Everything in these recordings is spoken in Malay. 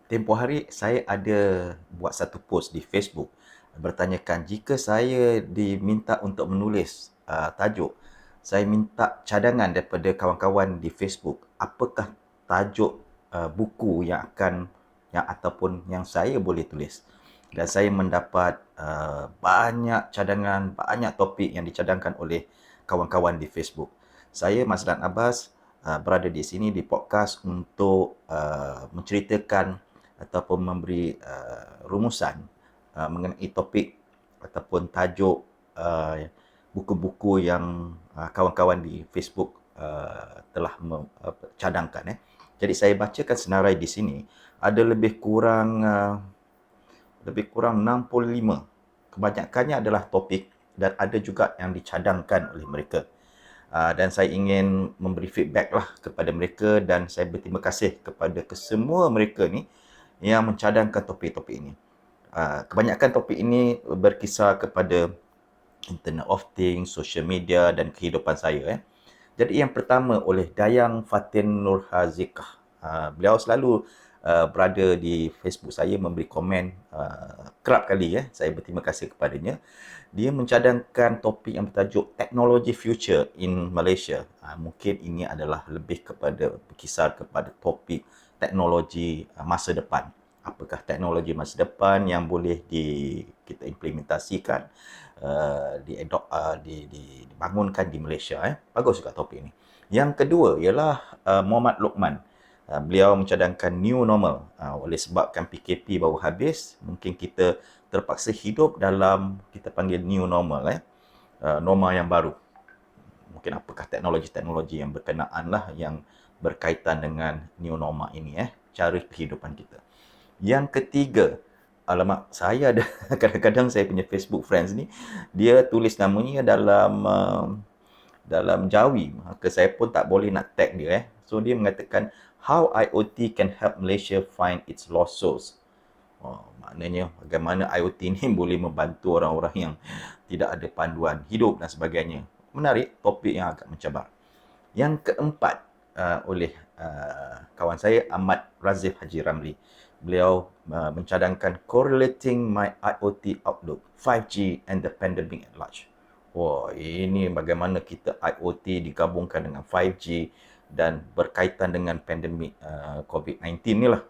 Tempoh hari saya ada buat satu post di Facebook bertanyakan jika saya diminta untuk menulis tajuk, saya minta cadangan daripada kawan-kawan di Facebook, apakah tajuk buku yang ataupun yang saya boleh tulis. Dan saya mendapat banyak cadangan, banyak topik yang dicadangkan oleh kawan-kawan di Facebook. Saya Mazlan Abbas berada di sini di podcast untuk menceritakan ataupun memberi rumusan mengenai topik ataupun tajuk uh, buku-buku yang kawan-kawan di Facebook telah cadangkan. Jadi saya bacakan senarai di sini ada lebih kurang 65. Kebanyakannya adalah topik dan ada juga yang dicadangkan oleh mereka. Dan saya ingin memberi feedback lah kepada mereka dan saya berterima kasih kepada kesemua mereka ni yang mencadangkan topik-topik ini. Kebanyakan topik ini berkisar kepada Internet of Things, social media dan kehidupan saya. Jadi yang pertama oleh Dayang Fatin Nurhazikah. Beliau selalu berada di Facebook saya memberi komen kerap kali. Saya berterima kasih kepadanya. Dia mencadangkan topik yang bertajuk Technology Future in Malaysia. Mungkin ini adalah lebih kepada berkisar kepada topik teknologi masa depan. Apakah teknologi masa depan yang boleh kita implementasikan, dibangunkan di Malaysia. Bagus juga topik ini. Yang kedua ialah Muhammad Lokman. Beliau mencadangkan new normal. Oleh sebabkan PKP baru habis, mungkin kita terpaksa hidup dalam kita panggil new normal, normal yang baru. Mungkin apakah teknologi-teknologi yang berkenaan lah yang berkaitan dengan new normal ini, cara kehidupan kita. Yang ketiga, alamak, saya ada kadang-kadang saya punya Facebook friends ni dia tulis namanya dalam Jawi, maka saya pun tak boleh nak tag dia. So dia mengatakan how IoT can help Malaysia find its lost souls. Maknanya bagaimana IoT ni boleh membantu orang-orang yang tidak ada panduan hidup dan sebagainya. Menarik, topik yang agak mencabar. Yang keempat oleh kawan saya Ahmad Razif Haji Ramli. Beliau mencadangkan correlating my IoT outlook, 5G and the pandemic at large. Wah, ini bagaimana kita IoT digabungkan dengan 5G dan berkaitan dengan pandemik COVID-19 ni lah.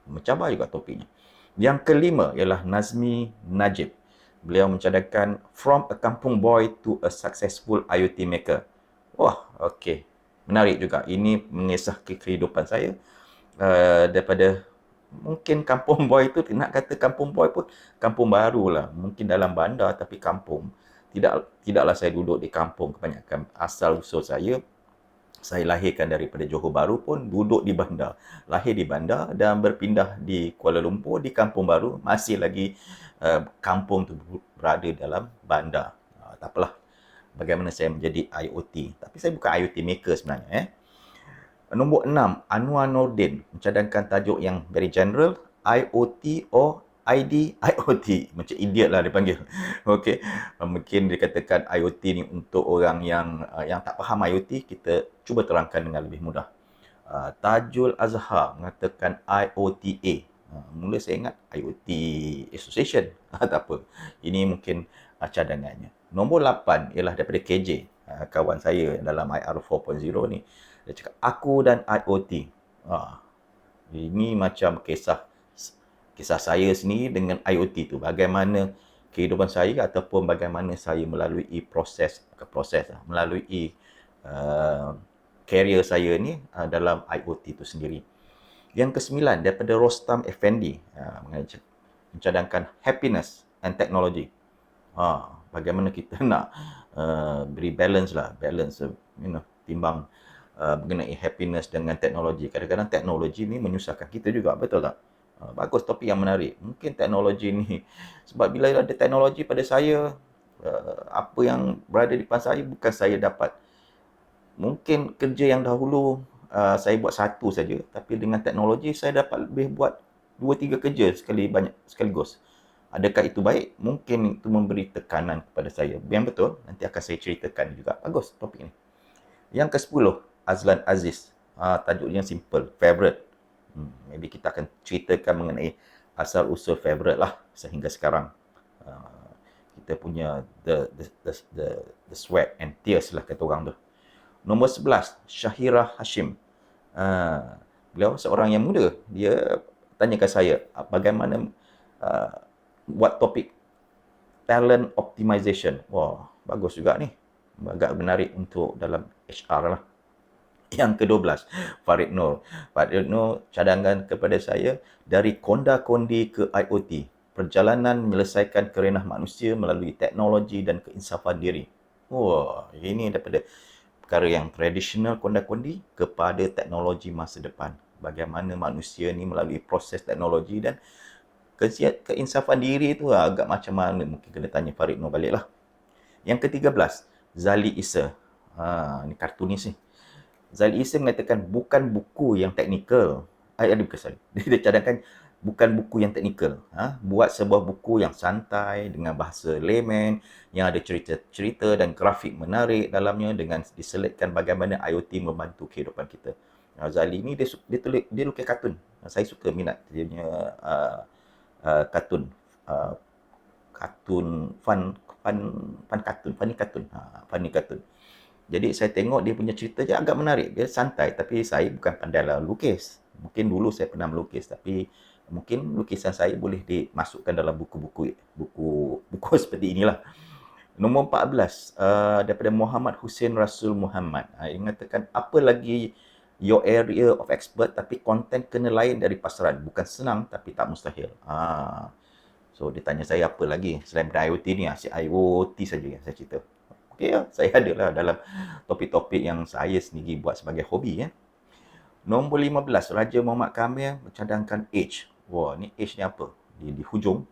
Mencabar juga topiknya. Yang kelima ialah Nazmi Najib. Beliau mencadangkan from a kampung boy to a successful IoT maker. Wah, okey. Menarik juga. Ini mengisah kehidupan saya daripada mungkin kampung boy itu, nak kata kampung boy pun kampung baru lah. Mungkin dalam bandar tapi kampung. Tidaklah saya duduk di kampung kebanyakan. Asal usul saya lahirkan daripada Johor Bahru pun duduk di bandar. Lahir di bandar dan berpindah di Kuala Lumpur di kampung baru. Masih lagi kampung tu berada dalam bandar. Tak apalah bagaimana saya menjadi IoT. Tapi saya bukan IoT maker sebenarnya. Nombor 6, Anwar Nordin mencadangkan tajuk yang very general, IoT or ID IoT. Macam idiot lah dia panggil. Okey. Mungkin dikatakan IoT ni untuk orang yang tak faham IoT, kita cuba terangkan dengan lebih mudah. Tajul Azhar mengatakan IOTA. Mula saya ingat IoT Association. Tak apa. Ini mungkin cadangannya. Nombor 8 ialah daripada KJ. Kawan saya dalam IR 4.0 ni. Dia cakap, aku dan IoT. Ini macam kisah saya sendiri dengan IoT tu. Bagaimana kehidupan saya ataupun bagaimana saya melalui melalui career saya ni dalam IoT tu sendiri. Yang kesembilan daripada Rostam Effendi mencadangkan happiness and technology. Bagaimana kita nak beri balance, timbang mengenai happiness dengan teknologi. Kadang-kadang teknologi ni menyusahkan kita juga, betul tak? Bagus, topik yang menarik. Mungkin teknologi ni, sebab bila ada teknologi pada saya, apa yang berada di depan saya bukan saya dapat. Mungkin kerja yang dahulu saya buat satu saja, tapi dengan teknologi saya dapat lebih buat 2-3 kerja sekaligus. Adakah itu baik? Mungkin itu memberi tekanan kepada saya. Yang betul, nanti akan saya ceritakan juga. Bagus topik ini. Yang ke-10, Azlan Aziz. Tajuknya simple, favorite. Maybe kita akan ceritakan mengenai asal-usul favorite lah sehingga sekarang. Kita punya the sweat and tears lah kata orang tu. Nombor 11, Syahira Hashim. Beliau seorang yang muda. Dia tanyakan saya bagaimana buat topik talent optimization. Wah, bagus juga ni. Agak menarik untuk dalam HR lah. Yang ke-12, Farid Nur. Farid Nur cadangan kepada saya dari konda-kondi ke IoT. Perjalanan menyelesaikan kerenah manusia melalui teknologi dan keinsafan diri. Wah, ini daripada perkara yang tradisional konda-kondi kepada teknologi masa depan. Bagaimana manusia ni melalui proses teknologi dan keinsafan diri tu agak macam mana, mungkin kena tanya Farid Nur balik lah. Yang ke-13, Zali Issa. Ni kartunis ni. Zali Issa mengatakan bukan buku yang teknikal. Dia cadangkan bukan buku yang teknikal. Buat sebuah buku yang santai dengan bahasa layman, yang ada cerita-cerita dan grafik menarik dalamnya dengan diselitkan bagaimana IoT membantu kehidupan kita. Zali ni dia lukis kartun. Saya suka minat dia punya kartun. Kartun funny cartoon. Jadi saya tengok dia punya cerita je agak menarik. Dia santai tapi saya bukan pandai lah lukis. Mungkin dulu saya pernah melukis tapi mungkin lukisan saya boleh dimasukkan dalam buku seperti inilah. Nombor 14 daripada Muhammad Hussein Rasul Muhammad. Dia mengatakan apa lagi your area of expert tapi konten kena lain dari pasaran. Bukan senang tapi tak mustahil. So dia tanya saya apa lagi selain IoT ni, asyik IoT saja yang saya cerita. Okey ya, saya ada lah dalam topik-topik yang saya sendiri buat sebagai hobi ya. Nombor 15, Raja Muhammad Kamil mencadangkan age. Wah, ni age ni apa? Di hujung.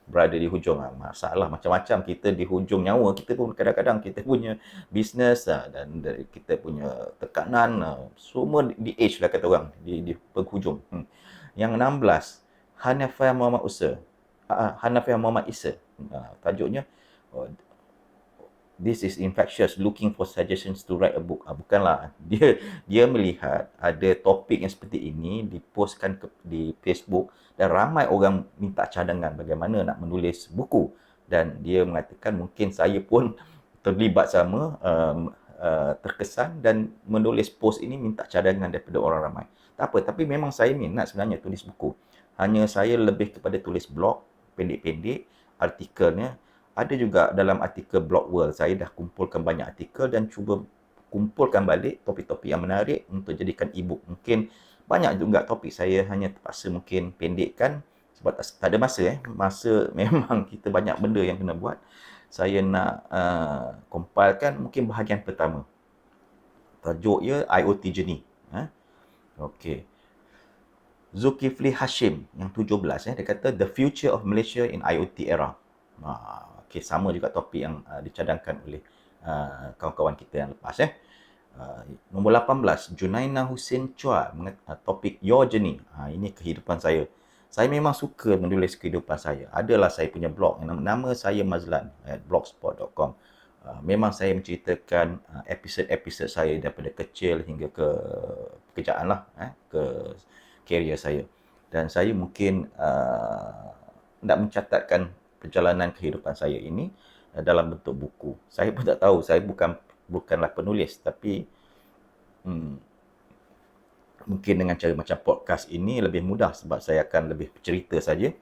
Berada di hujung. Masalah macam-macam. Kita di hujung nyawa. Kita pun kadang-kadang kita punya bisnes dan kita punya tekanan. Semua di age lah kata orang. Di penghujung. Yang 16, Hanafiah Muhammad Isa. Tajuknya, This is infectious, looking for suggestions to write a book. Bukanlah. Dia melihat ada topik yang seperti ini dipostkan di Facebook dan ramai orang minta cadangan bagaimana nak menulis buku. Dan dia mengatakan mungkin saya pun terlibat sama, terkesan dan menulis post ini minta cadangan daripada orang ramai. Tak apa, tapi memang saya minat sebenarnya tulis buku. Hanya saya lebih kepada tulis blog, pendek-pendek, artikelnya. Ada juga dalam artikel Blog World, saya dah kumpulkan banyak artikel dan cuba kumpulkan balik topik-topik yang menarik untuk jadikan e-book. Mungkin banyak juga topik saya hanya terpaksa mungkin pendekkan sebab tak ada masa. Masa memang kita banyak benda yang kena buat. Saya nak compilekan mungkin bahagian pertama. Tajuknya IoT Journey. Okey. Zulkifli Hashim yang 17 dia kata The Future of Malaysia in IoT Era. Okey, sama juga topik yang dicadangkan oleh kawan-kawan kita yang lepas. Nombor 18, Junaina Hussein Chua, topik Your Journey. Ini kehidupan saya. Saya memang suka menulis kehidupan saya. Adalah saya punya blog yang nama saya Mazlan blogspot.com. Memang saya menceritakan episod-episod saya daripada kecil hingga ke pekerjaan lah, ke karier saya. Dan saya mungkin nak mencatatkan perjalanan kehidupan saya ini dalam bentuk buku. Saya pun tak tahu, saya bukanlah penulis, tapi mungkin dengan cara macam podcast ini lebih mudah sebab saya akan lebih bercerita saja.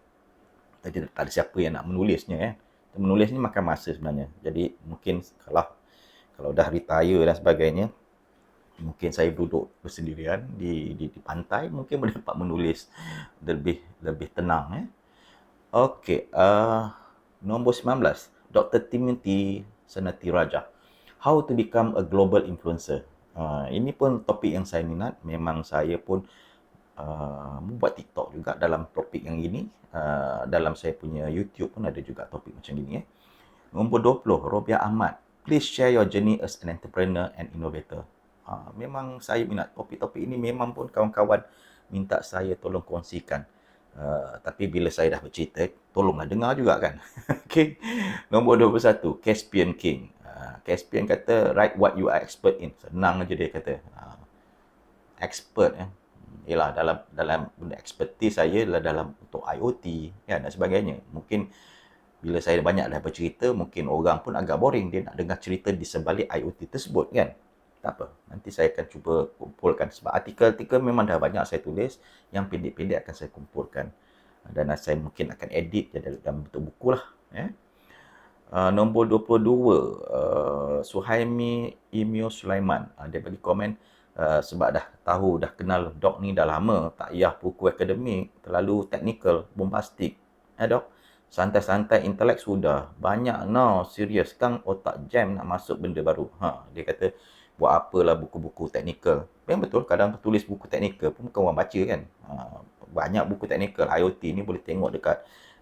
Jadi tak ada siapa yang nak menulisnya. Menulis ni makan masa sebenarnya. Jadi mungkin kalau dah retire dan sebagainya, mungkin saya duduk bersendirian di pantai, mungkin boleh dapat menulis lebih tenang. Okey, nombor 19, Dr. Timothy Senatiraja. How to become a global influencer. Ini pun topik yang saya minat. Memang saya pun membuat TikTok juga dalam topik yang ini. Dalam saya punya YouTube pun ada juga topik macam ini. Nombor 20, Robiah Ahmad. Please share your journey as an entrepreneur and innovator. Memang saya minat topik-topik ini. Memang pun kawan-kawan minta saya tolong kongsikan. Tapi bila saya dah bercerita, tolonglah dengar juga kan. Okay. Nombor 21, Caspian King. Caspian kata, write what you are expert in. Senang aja dia kata. Expert. ialah dalam benda expertise saya adalah dalam untuk IoT kan, dan sebagainya. Mungkin bila saya banyak dah bercerita, mungkin orang pun agak boring dia nak dengar cerita di sebalik IoT tersebut kan. Tak apa, nanti saya akan cuba kumpulkan sebab artikel-artikel memang dah banyak saya tulis, yang pendek-pendek akan saya kumpulkan. Dan saya mungkin akan edit dalam bentuk buku lah. Nombor 22, Suhaimi Imio Sulaiman. Dia bagi komen, sebab dah tahu, dah kenal Dok ni dah lama, tak payah buku akademik, terlalu teknikal, bombastik. Dok, santai-santai intelek sudah. Banyak now, serius kang otak jam nak masuk benda baru. Dia kata, buat apalah buku-buku teknikal. Memang betul, kadang tulis buku teknikal pun bukan orang baca kan. Banyak buku teknikal IoT ni boleh tengok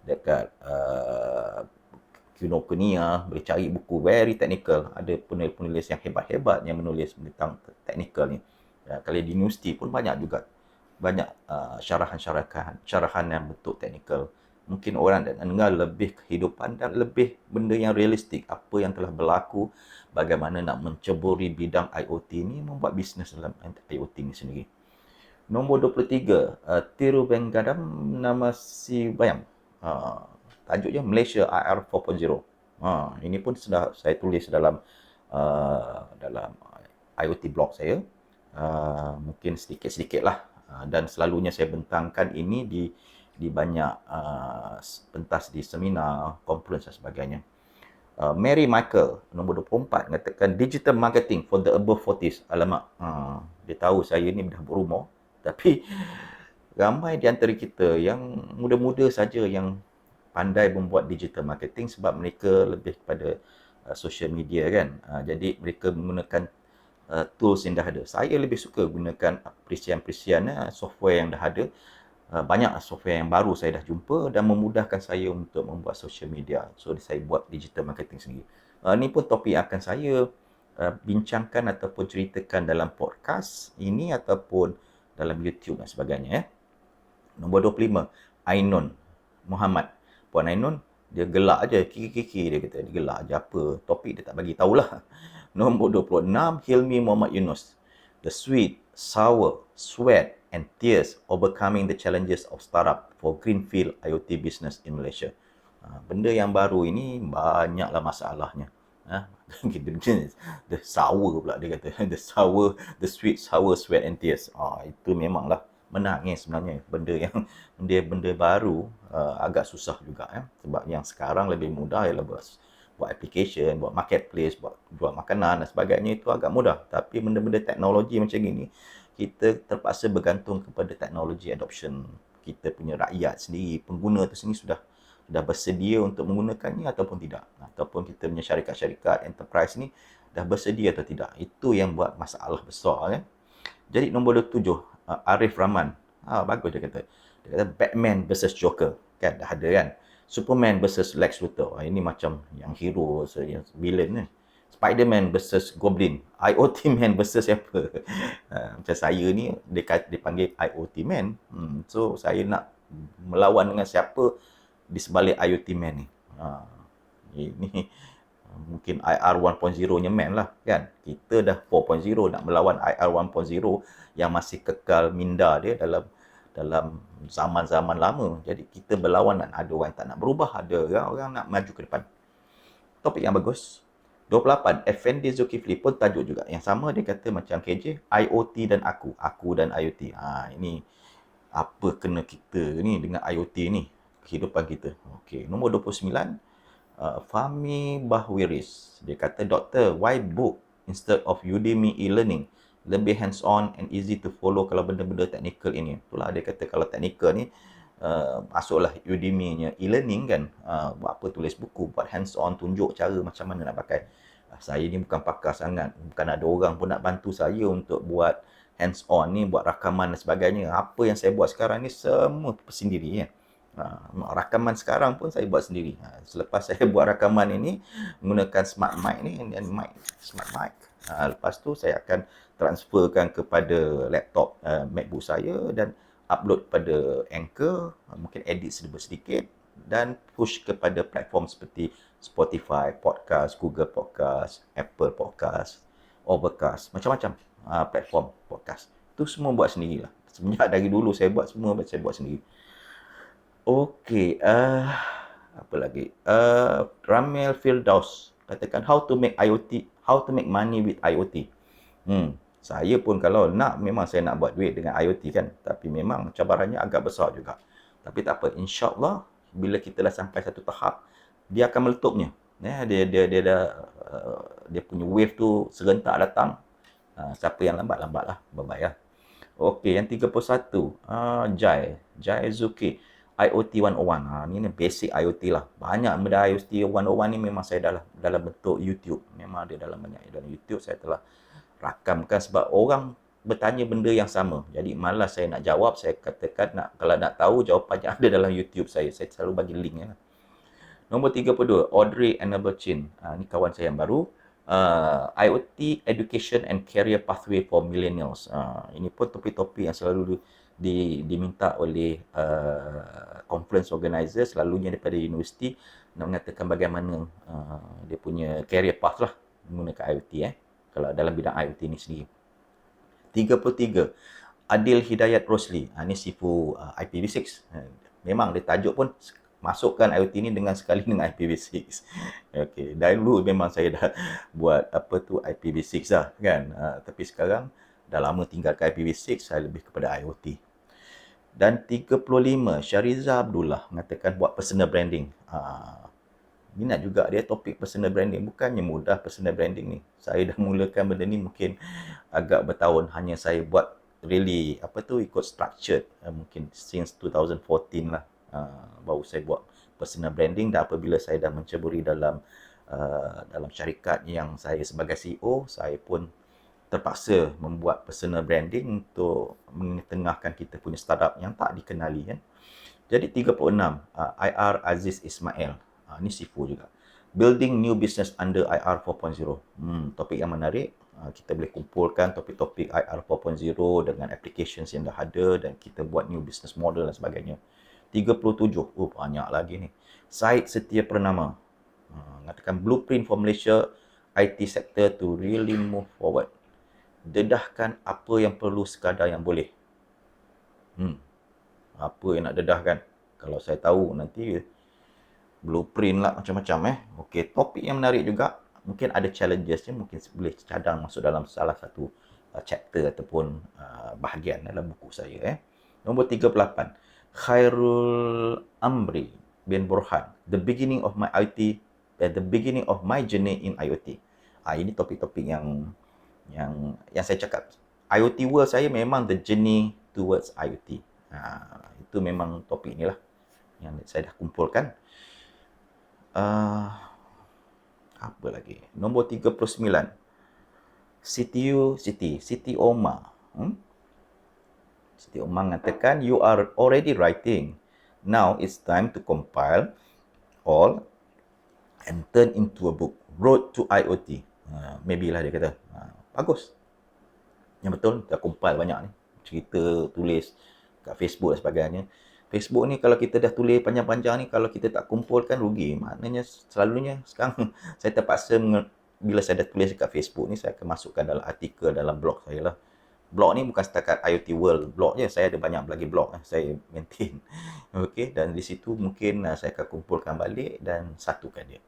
dekat Kinokuniya, boleh cari buku very technical. Ada penulis-penulis yang hebat-hebat yang menulis tentang technical ni. Kalau di universiti pun banyak juga. Banyak syarahan yang bentuk technical. Mungkin orang dan dengar lebih kehidupan dan lebih benda yang realistik. Apa yang telah berlaku, bagaimana nak menceburi bidang IoT ni, membuat bisnes dalam IoT ni sendiri. Nombor 23, Tiruvenggadam Namasibayam. Tajuknya Malaysia IR 4.0. Ini pun sudah saya tulis dalam IoT blog saya. Mungkin sedikit-sedikit lah. Dan selalunya saya bentangkan ini di banyak pentas di seminar, conference dan sebagainya. Mary Michael, nombor 24, mengatakan digital marketing for the above 40s. Alamak, dia tahu saya ni dah berumur. Tapi ramai di antara kita yang muda-muda saja yang pandai membuat digital marketing sebab mereka lebih kepada social media kan. Jadi mereka menggunakan tools yang dah ada. Saya lebih suka gunakan perisian-perisian software yang dah ada. Banyak software yang baru saya dah jumpa dan memudahkan saya untuk membuat social media. So saya buat digital marketing sendiri. Ini pun topik yang akan saya bincangkan ataupun ceritakan dalam podcast ini ataupun dalam YouTube dan sebagainya. Nombor 25, Ainun Muhammad. Puan Ainun, dia gelak aja, kiki-kiki dia kata. Dia gelak aja apa, topik dia tak bagi tahulah. Nombor 26, Hilmi Muhammad Yunus. The sweet, sour, sweat and tears overcoming the challenges of startup for greenfield IoT business in Malaysia. Benda yang baru ini banyaklah masalahnya. The sour pula dia kata. The sweet, sour, sweat and tears. Itu memanglah menangis sebenarnya. Benda baru agak susah juga sebab yang sekarang lebih mudah ialah buat application, buat marketplace, buat jual makanan dan sebagainya, itu agak mudah. Tapi benda-benda teknologi macam ini, kita terpaksa bergantung kepada teknologi adoption. Kita punya rakyat sendiri, pengguna tu sendiri sudah bersedia untuk menggunakannya ataupun tidak. Ataupun kita punya syarikat-syarikat enterprise ni dah bersedia atau tidak. Itu yang buat masalah besar. Jadi nombor 27, Arif Rahman. Bagus dia kata. Dia kata Batman versus Joker. Kan dah ada kan. Superman versus Lex Luthor. Ini macam yang hero, yang villain ni. Spiderman versus Goblin. IoT Man versus siapa? Macam saya ni, dia panggil IoT Man. So, saya nak melawan dengan siapa di sebalik IoT Man ni. Ini mungkin IR 1.0-nya Man lah kan. Kita dah 4.0 nak melawan IR 1.0 yang masih kekal minda dia dalam zaman-zaman lama. Jadi kita berlawan, dan ada orang yang tak nak berubah, ada orang nak maju ke depan. Topik yang bagus. 28, Effendi Zulkifli pun tajuk juga. Yang sama, dia kata macam KJ, IoT dan aku dan IoT. Ini apa kena kita ni dengan IoT ni, kehidupan kita. Okey, nombor 29, Fahmi Bahwiris. Dia kata, Doktor, why book instead of Udemy e-learning? Lebih hands-on and easy to follow kalau benda-benda teknikal ini. Itulah dia kata kalau teknikal ni, masuklah Udemy-nya e-learning kan. Buat apa tulis buku, buat hands-on, tunjuk cara macam mana nak pakai. Saya ni bukan pakar sangat. Bukan ada orang pun nak bantu saya untuk buat hands-on ni, buat rakaman dan sebagainya. Apa yang saya buat sekarang ni semua sendiri ya. Rakaman sekarang pun saya buat sendiri. Selepas saya buat rakaman ini menggunakan smart mic ni, smart mic. Lepas tu saya akan transferkan kepada laptop MacBook saya dan upload pada Anchor, mungkin edit sedikit dan push kepada platform seperti Spotify Podcast, Google Podcast, Apple Podcast, Overcast, macam-macam platform podcast. Itu semua buat sendirilah. Semenjak dari dulu saya buat semua, saya buat sendiri. Okey, apa lagi? Ramil Firdaus katakan how to make money with IoT. Saya pun kalau nak, memang saya nak buat duit dengan IoT kan. Tapi memang cabarannya agak besar juga. Tapi tak apa, insya-Allah bila kita dah sampai satu tahap, dia akan meletupnya. Dia dah dia punya wave tu serentak datang. Siapa yang lambat-lambatlah, bye-bye lah. Okey, yang 31, Jai Zuki. IoT 101. Ni basic IoT lah. Banyak benda IoT 101 ni memang saya dalam bentuk YouTube. Memang ada dalam YouTube saya telah rakamkan sebab orang bertanya benda yang sama. Jadi malas saya nak jawab, saya katakan kalau nak tahu jawapannya ada dalam YouTube saya. Saya selalu bagi link ya. Nombor 32, Audrey Annabel Chin. Ni kawan saya yang baru. IoT Education and Career Pathway for Millennials. Ini pun topik-topik yang selalu diminta oleh conference organizer, selalunya daripada universiti, nak mengatakan bagaimana dia punya career path lah menggunakan IoT kalau dalam bidang IoT ni sendiri. 33, Adil Hidayat Rosli. Ni sifu IPv6. Memang dia tajuk pun masukkan IoT ni sekali dengan IPv6. Okey, dahulu memang saya dah buat IPv6 dah kan. Tapi sekarang dah lama tinggalkan IPv6, saya lebih kepada IoT. Dan 35, Syariza Abdullah mengatakan buat personal branding. Minat juga dia topik personal branding. Bukannya mudah personal branding ni. Saya dah mulakan benda ni mungkin agak bertahun. Hanya saya buat really ikut structured. Mungkin since 2014 lah. Baru saya buat personal branding, dan apabila saya dah menceburi dalam syarikat yang saya sebagai CEO, saya pun terpaksa membuat personal branding untuk mengetengahkan kita punya startup yang tak dikenali kan. Jadi 36, IR Aziz Ismail. Ni sifu juga. Building new business under IR 4.0. Topik yang menarik. Kita boleh kumpulkan topik-topik IR 4.0 dengan applications yang dah ada, dan kita buat new business model dan sebagainya. 37, banyak lagi ni. Syed Setia Purnama mengatakan blueprint for Malaysia IT sector to really move forward. Dedahkan apa yang perlu, sekadar yang boleh. Apa yang nak dedahkan? Kalau saya tahu nanti blueprint lah macam-macam Okey, topik yang menarik juga. Mungkin ada challenges mungkin boleh cadang masuk dalam salah satu chapter ataupun bahagian dalam buku saya Nombor 38, Khairul Amri bin Burhan, the beginning of my journey in IoT. Ini topik-topik yang saya cakap. IoT world saya memang the journey towards IoT. Itu memang topik inilah yang saya dah kumpulkan. Apa lagi? Nombor 39, Siti Omar. Siti Omar mengatakan, you are already writing. Now it's time to compile all and turn into a book. Road to IoT. Maybe lah dia kata. Bagus. Yang betul, dah compile banyak ni. Cerita, tulis kat Facebook dan sebagainya. Facebook ni kalau kita dah tulis panjang-panjang ni, kalau kita tak kumpulkan rugi. Maknanya selalunya sekarang saya terpaksa bila saya dah tulis kat Facebook ni, saya akan masukkan dalam artikel dalam blog saya lah. Blog ni bukan setakat IoT World blog je, saya ada banyak lagi blog saya maintain. Okey, dan di situ mungkin saya akan kumpulkan balik dan satukan dia.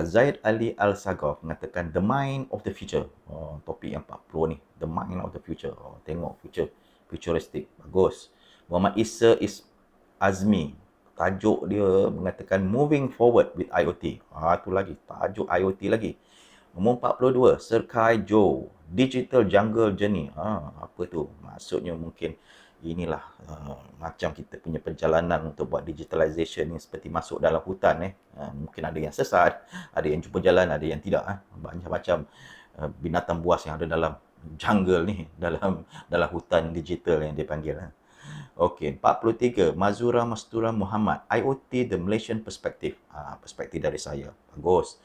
Zaid Ali Al-Sagaf mengatakan the mind of the future. Topik yang 40 ni, the mind of the future. Tengok futuristic, bagus. Muhammad Isa Azmi, tajuk dia mengatakan moving forward with IoT. Tu lagi, tajuk IoT lagi. Nombor 42, Serkai Joe, Digital Jungle Journey. Apa tu? Maksudnya mungkin inilah macam kita punya perjalanan untuk buat digitalization ni seperti masuk dalam hutan mungkin ada yang sesat, ada yang jumpa jalan, ada yang tidak. Banyak macam binatang buas yang ada dalam jungle ni, dalam hutan digital yang dipanggil. Okey, 43, Mazura Mastura Muhammad, IoT the Malaysian Perspective. Perspektif dari saya. Bagus.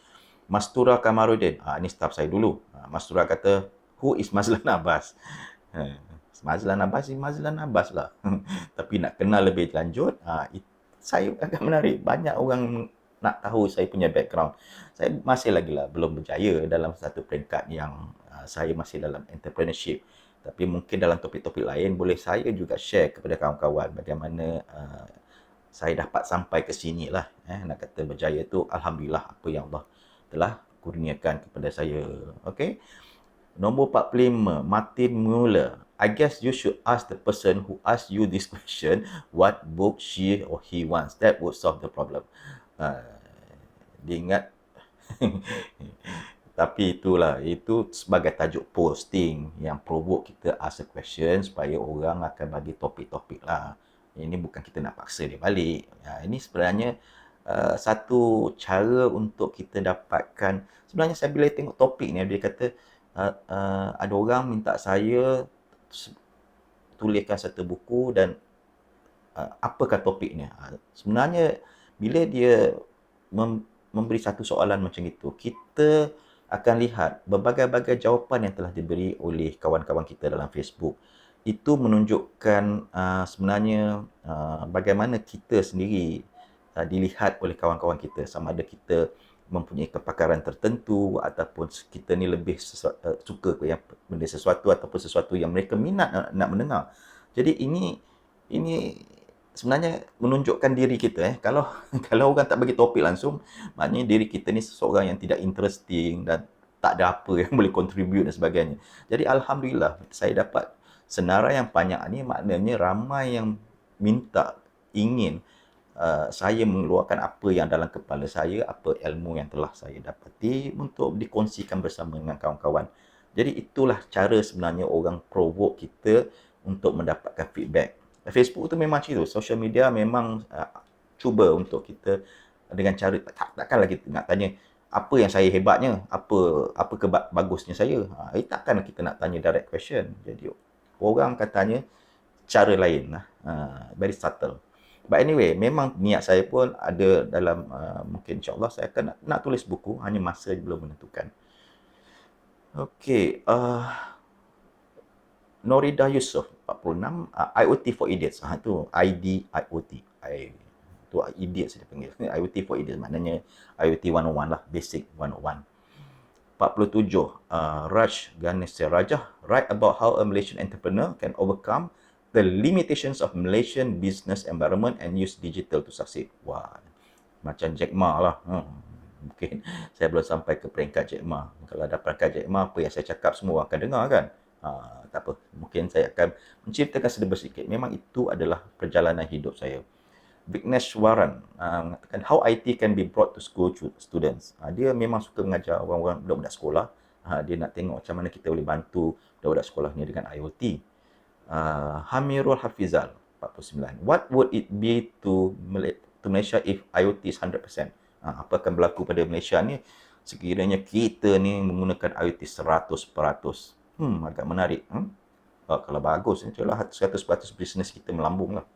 Mastura Kamarudin. Ini staff saya dulu. Mastura kata, who is Mazlan Abbas? Mazlan Abbas lah. Tapi nak kenal lebih lanjut, saya agak menarik. Banyak orang nak tahu saya punya background. Saya masih lagi lah belum berjaya dalam satu peringkat yang saya masih dalam entrepreneurship. Tapi mungkin dalam topik-topik lain boleh saya juga share kepada kawan-kawan bagaimana saya dapat sampai ke sini lah. Nak kata berjaya tu Alhamdulillah apa yang Allah telah kurniakan kepada saya. Okay. Nombor 45, Martin Mueller. I guess you should ask the person who asked you this question what book she or he wants. That would solve the problem. Uh, dia ingat tapi itulah, itu sebagai tajuk posting yang provoke kita ask a question supaya orang akan bagi topik-topik lah. Ini bukan kita nak paksa dia balik. Ini sebenarnya satu cara untuk kita dapatkan. Sebenarnya saya bila tengok topik ni, dia kata ada orang minta saya tuliskan satu buku dan apakah topiknya. Sebenarnya bila dia memberi satu soalan macam itu, kita akan lihat berbagai-bagai jawapan yang telah diberi oleh kawan-kawan kita dalam Facebook. Itu menunjukkan sebenarnya bagaimana kita sendiri dilihat oleh kawan-kawan kita. Sama ada kita mempunyai kepakaran tertentu ataupun kita ni lebih suka yang benda sesuatu ataupun sesuatu yang mereka minat nak mendengar. Jadi ini sebenarnya menunjukkan diri kita. Kalau orang tak bagi topik langsung, maknanya diri kita ni seseorang yang tidak interesting dan tak ada apa yang boleh contribute dan sebagainya. Jadi Alhamdulillah saya dapat senarai yang banyak ni, maknanya ramai yang minta, ingin saya mengeluarkan apa yang dalam kepala saya, apa ilmu yang telah saya dapati untuk dikongsikan bersama dengan kawan-kawan. Jadi itulah cara sebenarnya orang provoke kita untuk mendapatkan feedback. Facebook tu memang macam tu. Social media memang cuba untuk kita dengan cara takkanlah kita nak tanya apa yang saya hebatnya, apa bagusnya saya. Takkan kita nak tanya direct question. Jadi orang akan tanya cara lain lah. Very subtle. But anyway, memang niat saya pun ada dalam mungkin insyaAllah saya akan nak tulis buku, hanya masa belum menentukan. Okey, Norida Yusof 46, IoT for Idiots. Tu IDIoT. Tu idiots dia panggil. IoT for Idiots maknanya IoT 101 lah, basic 101. 47, Raj Ganesha Rajah write about how a Malaysian entrepreneur can overcome the limitations of Malaysian business environment and use digital to succeed. Wah, macam Jack Ma lah. Mungkin saya belum sampai ke peringkat Jack Ma. Kalau ada peringkat Jack Ma, apa yang saya cakap semua akan dengar kan? Tak apa. Mungkin saya akan menceritakan sedikit. Memang itu adalah perjalanan hidup saya. Vigneshwaran mengatakan how IT can be brought to school students. Dia memang suka mengajar orang-orang budak-budak sekolah. Dia nak tengok macam mana kita boleh bantu budak-budak sekolah ni dengan IoT. Hamirul Hafizal 49. What would it be to Malaysia if IoT is 100%? Apa akan berlaku pada Malaysia ni sekiranya kita ni menggunakan IoT 100%? Agak menarik. Kalau bagus, insyaAllah 100% bisnes kita melambung lah.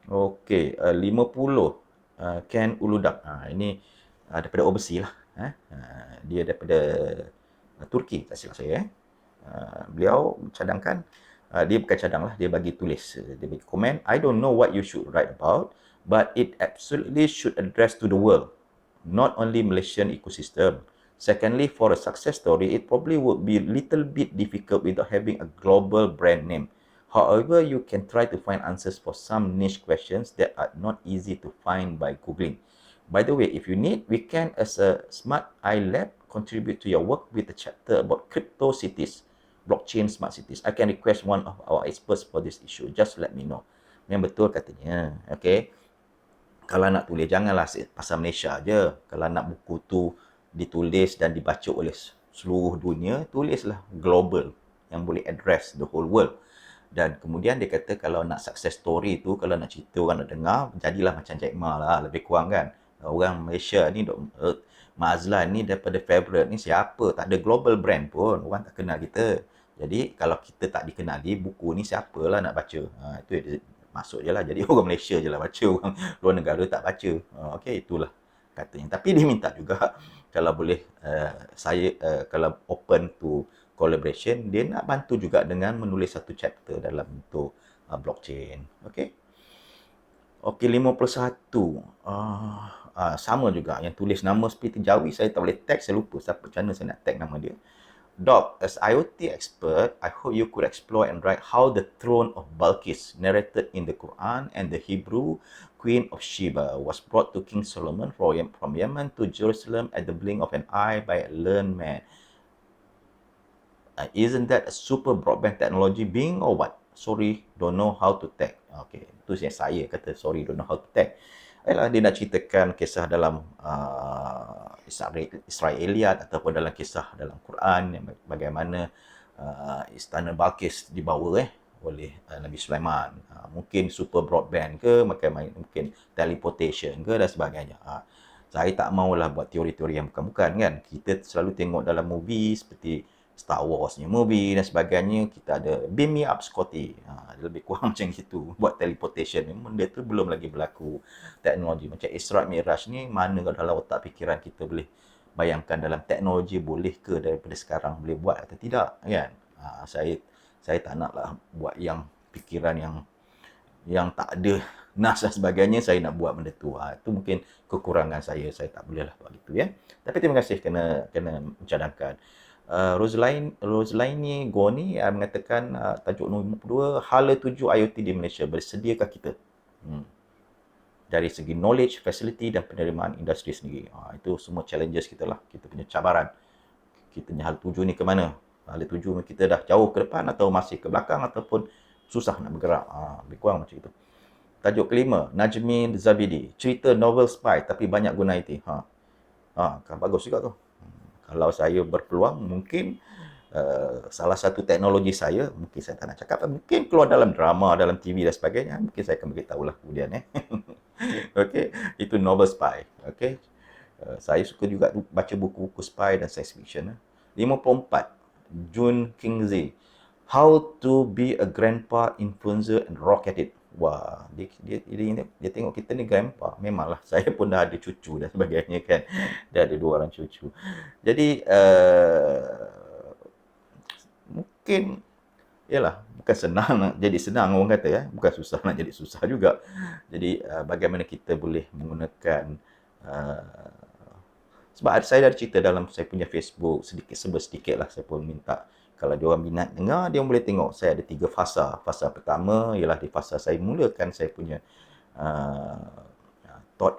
Okey, 50. Ken Uludak. Ini daripada overseas lah. Dia daripada Turki, tak silap saya. Beliau cadangkan, dia bukan cadang lah, dia bagi tulis, dia bagi komen, I don't know what you should write about, but it absolutely should address to the world, not only Malaysian ecosystem. Secondly, for a success story, it probably would be a little bit difficult without having a global brand name. However, you can try to find answers for some niche questions that are not easy to find by Googling. By the way, if you need, we can, as a Smart Eye Lab, contribute to your work with a chapter about crypto cities, blockchain smart cities. I can request one of our experts for this issue. Just let me know. Yang betul katanya. Okay. Kalau nak tulis, janganlah pasal Malaysia je. Kalau nak buku tu ditulis dan dibaca oleh seluruh dunia, tulislah global yang boleh address the whole world. Dan kemudian dia kata kalau nak success story tu, kalau nak cerita orang nak dengar, jadilah macam Jack Ma lah, lebih kurang kan. Orang Malaysia ni, Mazlan ni daripada February ni siapa? Tak ada global brand pun, orang tak kenal kita. Jadi kalau kita tak dikenali, buku ni siapalah nak baca? Itu masuk je lah. Jadi orang Malaysia je lah baca, orang luar negara tak baca. Okey, itulah katanya. Tapi dia minta juga kalau boleh kalau open to collaboration, dia nak bantu juga dengan menulis satu chapter dalam bentuk blockchain. Okey. Okey, 51. Sama juga yang tulis nama seperti Jawi, saya tak boleh tag, saya lupa siapa, macam mana saya nak tag nama dia. Doc, as IoT expert, I hope you could explore and write how the throne of Balkis, narrated in the Quran and the Hebrew Queen of Sheba, was brought to King Solomon from Yemen to Jerusalem at the blink of an eye by a learned man. Isn't that a super broadband technology being or what? Sorry, don't know how to tag. Okay, itu yang saya kata, sorry, don't know how to tag. Yalah, dia nak ceritakan kisah dalam Israeliat ataupun dalam kisah dalam Quran, bagaimana istana Balkis dibawa oleh Nabi Sulaiman. Mungkin super broadband ke, mungkin teleportation ke dan sebagainya. Saya tak maulah buat teori-teori yang bukan-bukan kan. Kita selalu tengok dalam movie seperti Star Wars ni movie dan sebagainya, kita ada beam me up Scotty. Lebih kurang macam gitu. Buat teleportation ni, benda tu belum lagi berlaku. Teknologi macam Isra' Mi'raj ni, mana dalam otak fikiran kita boleh bayangkan dalam teknologi boleh ke daripada sekarang boleh buat atau tidak kan. Saya tak naklah buat yang fikiran yang tak ada nas dan sebagainya, saya nak buat benda tu. Itu mungkin kekurangan saya tak bolehlah buat gitu ya. Tapi terima kasih kena mencadangkan. Roslaini Goni mengatakan tajuk nombor 2, hala tuju IoT di Malaysia, bersediakah kita? Dari segi knowledge, facility dan penerimaan industri sendiri. Itu semua challenges kita lah, kita punya cabaran. Kita punya hal tuju ni ke mana? Hal tuju kita dah jauh ke depan atau masih ke belakang ataupun susah nak bergerak. Lebih kurang macam itu. Tajuk kelima, Najmi Zabidi, cerita novel spy tapi banyak guna IT. Kan bagus juga tu. Kalau saya berpeluang, mungkin salah satu teknologi saya, mungkin saya tak nak cakap, mungkin keluar dalam drama, dalam TV dan sebagainya, mungkin saya akan beritahu lah kemudian. Okay, itu novel spy. Okay, saya suka juga baca buku-buku spy dan science fiction. 54, Jun Kingsley, how to be a grandpa influencer and rock at it. Wah, dia tengok kita ni grandpa. Memanglah, saya pun dah ada cucu dan sebagainya kan. Dah ada 2 orang cucu. Jadi, mungkin, yalah, bukan senang nak jadi senang orang kata ya. Bukan susah nak jadi susah juga. Jadi, bagaimana kita boleh menggunakan, sebab saya dah cerita dalam saya punya Facebook, sedikit lah saya pun minta kalau diorang minat dengar, dia boleh tengok. Saya ada 3 fasa. Fasa pertama ialah di fasa saya mulakan saya punya thought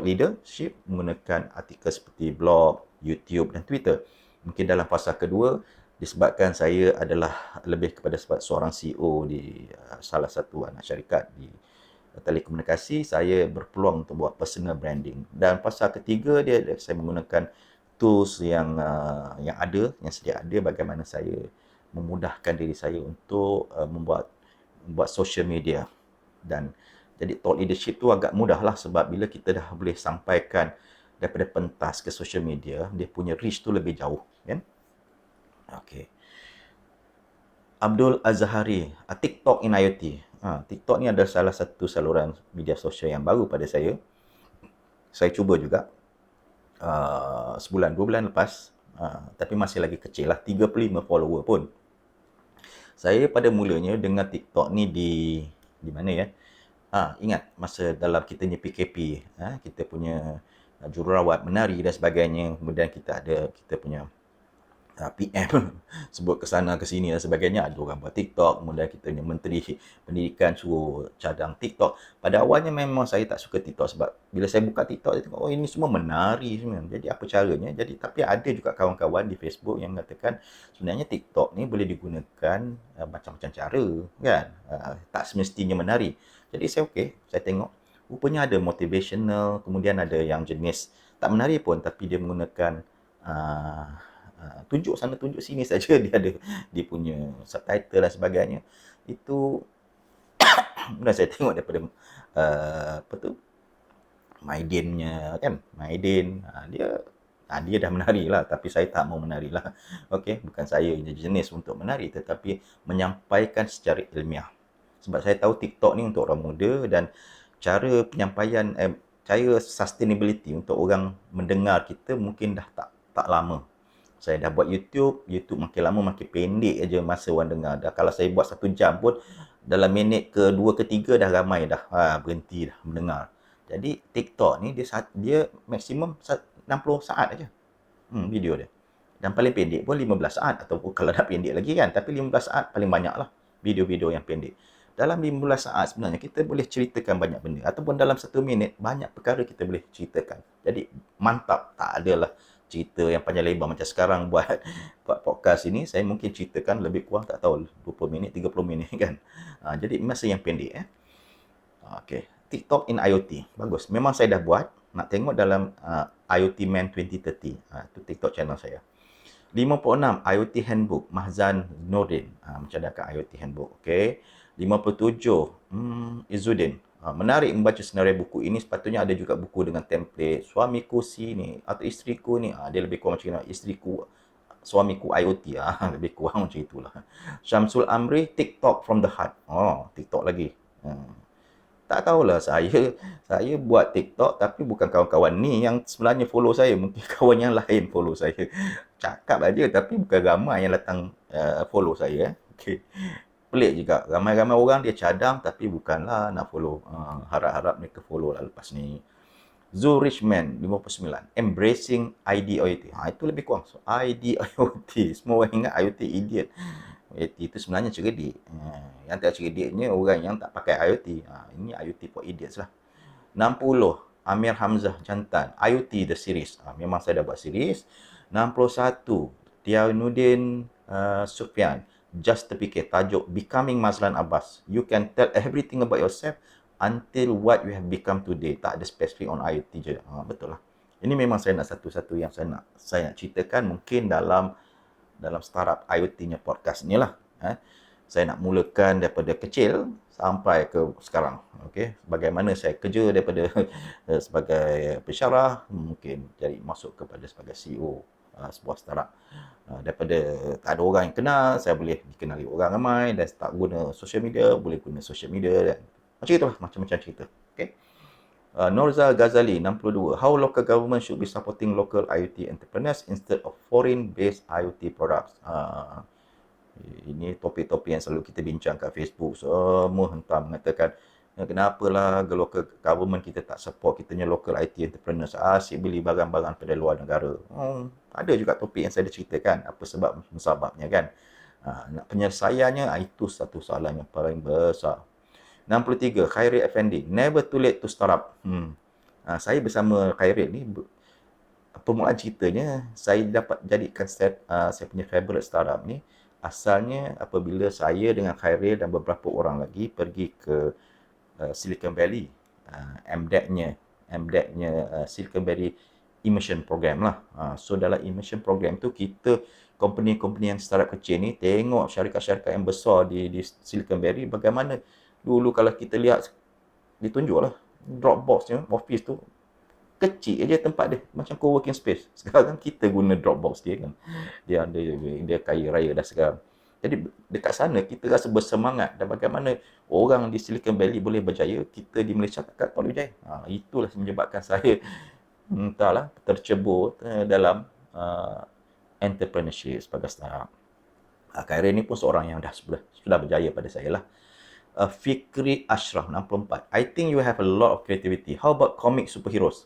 leadership menggunakan artikel seperti blog, YouTube dan Twitter. Mungkin dalam fasa kedua, disebabkan saya adalah lebih kepada seorang CEO di salah satu anak syarikat di telekomunikasi, saya berpeluang untuk buat personal branding. Dan fasa ketiga dia saya menggunakan tools yang sedia ada, bagaimana saya memudahkan diri saya untuk membuat social media. Dan jadi thought leadership tu agak mudah lah, sebab bila kita dah boleh sampaikan daripada pentas ke social media, dia punya reach tu lebih jauh kan. Okay, Abdul Azhari, TikTok in IoT. TikTok ni adalah salah satu saluran media sosial yang baru pada saya. Saya cuba juga sebulan, 2 bulan lepas, tapi masih lagi kecil lah, 35 follower pun. Saya pada mulanya dengar TikTok ni di mana ya? Ingat masa dalam kita punya PKP, kita punya jururawat menari dan sebagainya, kemudian kita punya PM sebut ke sana ke sini dan sebagainya, ada orang buat TikTok, kemudian kita punya Menteri Pendidikan suruh cadang TikTok. Pada awalnya memang saya tak suka TikTok, sebab bila saya buka TikTok, saya tengok, oh ini semua menari semua. Jadi apa caranya? Tapi ada juga kawan-kawan di Facebook yang mengatakan sebenarnya TikTok ni boleh digunakan macam-macam cara kan, tak semestinya menari. Jadi saya tengok rupanya ada motivational, kemudian ada yang jenis tak menari pun, tapi dia menggunakan tunjuk sana tunjuk sini saja, dia punya subtitle dan sebagainya. Itu kemudian saya tengok daripada Maidin kan, Maidin, dia dah menari lah, tapi saya tak mau menari lah. Okey, bukan saya jenis untuk menari, tetapi menyampaikan secara ilmiah. Sebab saya tahu TikTok ni untuk orang muda, dan cara penyampaian, cara sustainability untuk orang mendengar kita mungkin dah tak lama. Saya dah buat YouTube makin lama makin pendek aja masa orang dengar. Kalau saya buat 1 jam pun, dalam minit ke-2 ke-3 dah ramai dah berhenti dah mendengar. Jadi TikTok ni dia maksimum 60 saat aja video dia. Dan paling pendek pun 15 saat ataupun kalau nak pendek lagi kan, tapi 15 saat paling banyak lah video-video yang pendek. Dalam 15 saat sebenarnya kita boleh ceritakan banyak benda ataupun dalam 1 minit banyak perkara kita boleh ceritakan. Jadi mantap, tak adalah cerita yang panjang lebar macam sekarang buat podcast ini. Saya mungkin ceritakan lebih kurang tak tahu 20 minit, 30 minit kan. Jadi masa yang pendek. Okay. TikTok in IoT. Bagus. Memang saya dah buat. Nak tengok dalam IoT Man 2030. Itu TikTok channel saya. 56 IoT Handbook Mahzan Nordin. Mencadangkan IoT Handbook. Okay. 57 Izzuddin. Menarik membaca senarai buku ini. Sepatutnya ada juga buku dengan template suamiku sini atau isteriku ni. Dia lebih kurang macam ni. Isteriku, suamiku IoT. Lebih kurang macam itulah. Syamsul Amri TikTok from the heart. TikTok lagi. Tak tahulah, saya buat TikTok tapi bukan kawan-kawan ni yang sebenarnya follow saya. Mungkin kawan yang lain follow saya. Cakap aja tapi bukan ramai yang datang follow saya. Okay. Pelik juga. Ramai-ramai orang dia cadang tapi bukanlah nak follow. Harap-harap mereka follow lah lepas ni. Zurishman 59. Embracing IDIoT. Itu lebih kurang. So, IDIoT. Semua orang ingat IoT idiot. IoT itu sebenarnya cerdik. Yang tak cerdiknya orang yang tak pakai IoT. Ini IoT for idiots lah. 60. Amir Hamzah Jantan. IoT The Series. Memang saya dah buat series. 61. Tiaunuddin Sufyan. Just terfikir. Tajuk Becoming Mazlan Abbas. You can tell everything about yourself until what you have become today. Tak ada spesifik on IoT je. Betul lah. Ini memang saya nak satu-satu yang saya nak ceritakan mungkin dalam startup IoT-nya podcast ni lah. Saya nak mulakan daripada kecil sampai ke sekarang. Okay. Bagaimana saya kerja daripada sebagai pensyarah, mungkin jadi masuk kepada sebagai CEO sebuah startup. Daripada tak ada orang yang kenal, saya boleh dikenali orang ramai dan tak guna social media, boleh guna social media dan macam itulah, macam-macam cerita. Okay. Norzal Ghazali 62. How local government should be supporting local IoT entrepreneurs instead of foreign-based IoT products. Ini topik-topik yang selalu kita bincang kat Facebook. Semua hentam mengatakan, kenapalah local government kita tak support kitanya local IT entrepreneurs. Asyik beli barang-barang pada luar negara. Ada juga topik yang saya dah ceritakan. Apa sebabnya kan. Nak penyelesaiannya, itu satu soalan yang paling besar. 63. Khairil Effendi. Never too late to start up. Saya bersama Khairil ni, permulaan ceritanya, saya dapat jadikan saya punya favorite startup ni, asalnya apabila saya dengan Khairil dan beberapa orang lagi pergi ke Silicon Valley. MDEC-nya Silicon Valley Immersion Program lah. So dalam Immersion Program tu, kita company-company yang startup kecil ni tengok syarikat-syarikat yang besar di Silicon Valley bagaimana. Dulu kalau kita lihat, ditunjuklah Dropbox-nya, office tu kecil aja tempat dia, macam co-working space. Sekarang kita guna Dropbox dia kan. Dia kaya raya dah sekarang. Jadi dekat sana kita rasa bersemangat dan bagaimana orang di Silicon Valley boleh berjaya, kita di Malaysia tak boleh berjaya. Itulah menyebabkan saya entahlah tercebur dalam entrepreneurship sebagai startup. Khairil ni pun seorang yang sudah berjaya pada saya lah. Fikri Ashraf 64. I think you have a lot of creativity. How about comic superheroes?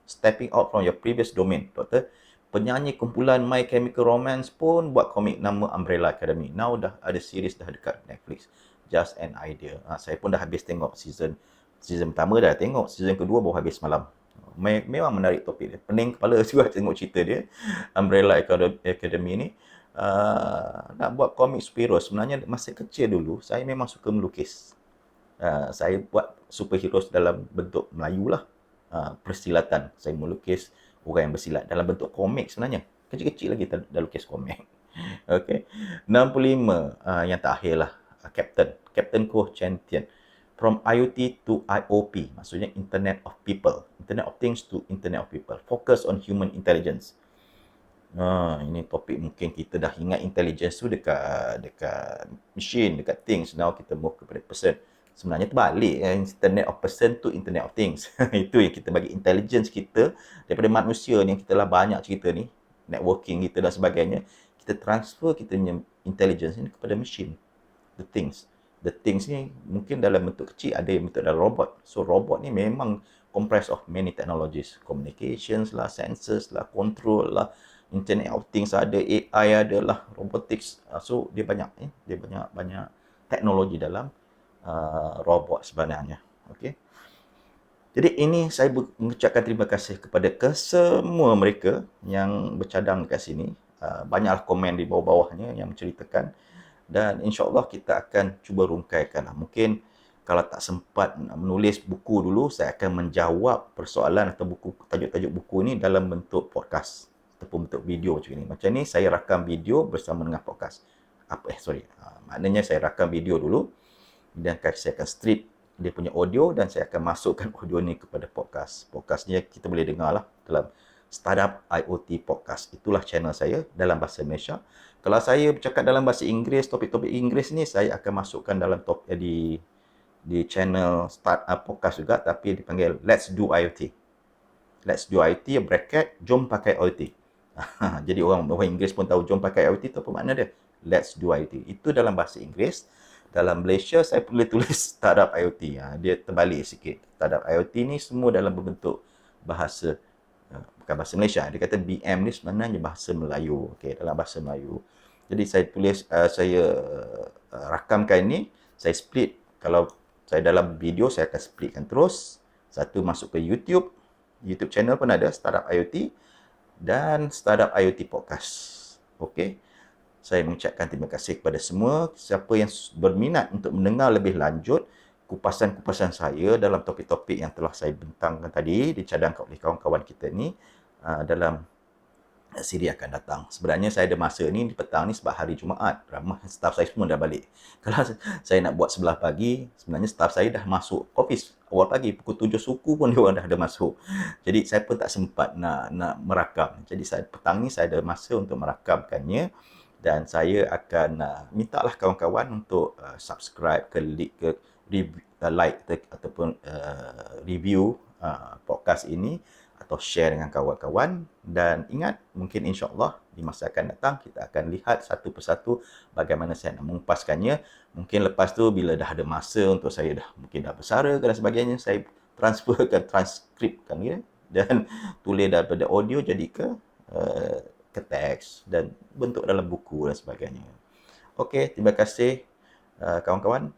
Stepping out from your previous domain, Doktor. Penyanyi kumpulan My Chemical Romance pun buat komik nama Umbrella Academy. Now dah ada series dah dekat Netflix. Just an idea. Saya pun dah habis tengok season pertama dah tengok. Season kedua baru habis semalam. Memang menarik topik dia. Pening kepala juga tengok cerita dia. Umbrella Academy ni. Nak buat komik superhero. Sebenarnya masa kecil dulu, saya memang suka melukis. Saya buat superhero dalam bentuk Melayu lah. Persilatan. Saya melukis orang yang bersilat dalam bentuk komik sebenarnya. Kecil-kecil lagi dah lukis komik. Okay. 65. Yang terakhir lah. Captain Koh Chen Tian. From IoT to IOP. Maksudnya Internet of People. Internet of Things to Internet of People. Focus on Human Intelligence. Ini topik mungkin kita dah ingat intelligence tu dekat machine, dekat things. Now kita move kepada person. Sebenarnya terbalik, Internet of Person to Internet of Things. Itu yang kita bagi intelligence kita daripada manusia ni, yang kita lah banyak cerita ni, networking kita dan sebagainya. Kita transfer kita punya intelligence ni kepada machine, the things. The things ni mungkin dalam bentuk kecil, ada yang bentuk dalam robot. So robot ni memang comprised of many technologies. Communications lah, sensors lah, control lah. Internet of Things ada, AI adalah, robotics. So dia banyak dia banyak teknologi dalam robot sebenarnya. Okey. Jadi ini saya mengucapkan terima kasih kepada kesemua mereka yang bercadang dekat sini. Banyaklah komen di bawah-bawahnya yang menceritakan, dan insya-Allah kita akan cuba rungkaikan. Mungkin kalau tak sempat menulis buku dulu, saya akan menjawab persoalan atau buku tajuk-tajuk buku ini dalam bentuk podcast ataupun bentuk video macam ini. Macam ni saya rakam video bersama dengan podcast. Maknanya saya rakam video dulu, dan saya akan strip dia punya audio, dan saya akan masukkan audio ni kepada podcast. Podcast ni kita boleh dengar lah dalam Startup IoT Podcast. Itulah channel saya dalam bahasa Malaysia. Kalau saya bercakap dalam bahasa Inggeris, topik-topik Inggeris ni saya akan masukkan dalam di channel Startup Podcast juga, tapi dipanggil Let's Do IoT. Let's Do IoT bracket jom pakai IoT. Jadi orang Inggeris pun tahu jom pakai IoT tu apa makna dia. Let's Do IoT. Itu dalam bahasa Inggeris. Dalam Malaysia saya boleh tulis Startup IoT. Dia terbalik sikit. Startup IoT ni semua dalam berbentuk bahasa, bukan bahasa Malaysia. Dia kata BM ni sebenarnya bahasa Melayu. Okey, dalam bahasa Melayu. Jadi saya tulis, saya rakamkan ni, saya split. Kalau saya dalam video, saya akan splitkan terus. Satu masuk ke YouTube channel pun ada, Startup IoT, dan Startup IoT Podcast. Okey. Saya mengucapkan terima kasih kepada semua. Siapa yang berminat untuk mendengar lebih lanjut kupasan-kupasan saya dalam topik-topik yang telah saya bentangkan tadi, dicadangkan oleh kawan-kawan kita ni dalam siri akan datang. Sebenarnya saya ada masa ni di petang ni sebab hari Jumaat. Ramai staff saya semua dah balik. Kalau saya nak buat sebelah pagi, sebenarnya staff saya dah masuk office awal pagi. Pukul 7 suku pun dia orang dah ada masuk. Jadi saya pun tak sempat nak merakam. Jadi petang ni saya ada masa untuk merakamkannya. Dan saya akan mintalah kawan-kawan untuk subscribe ke like ataupun review podcast ini, atau share dengan kawan-kawan. Dan ingat, mungkin insya-Allah di masa akan datang kita akan lihat satu persatu bagaimana saya nak mengupaskannya. Mungkin lepas tu bila dah ada masa untuk saya mungkin dah bersara dan sebagainya, saya transkripkan dia dan tulis daripada audio jadi ke teks dan bentuk dalam buku dan sebagainya. Okey, terima kasih kawan-kawan.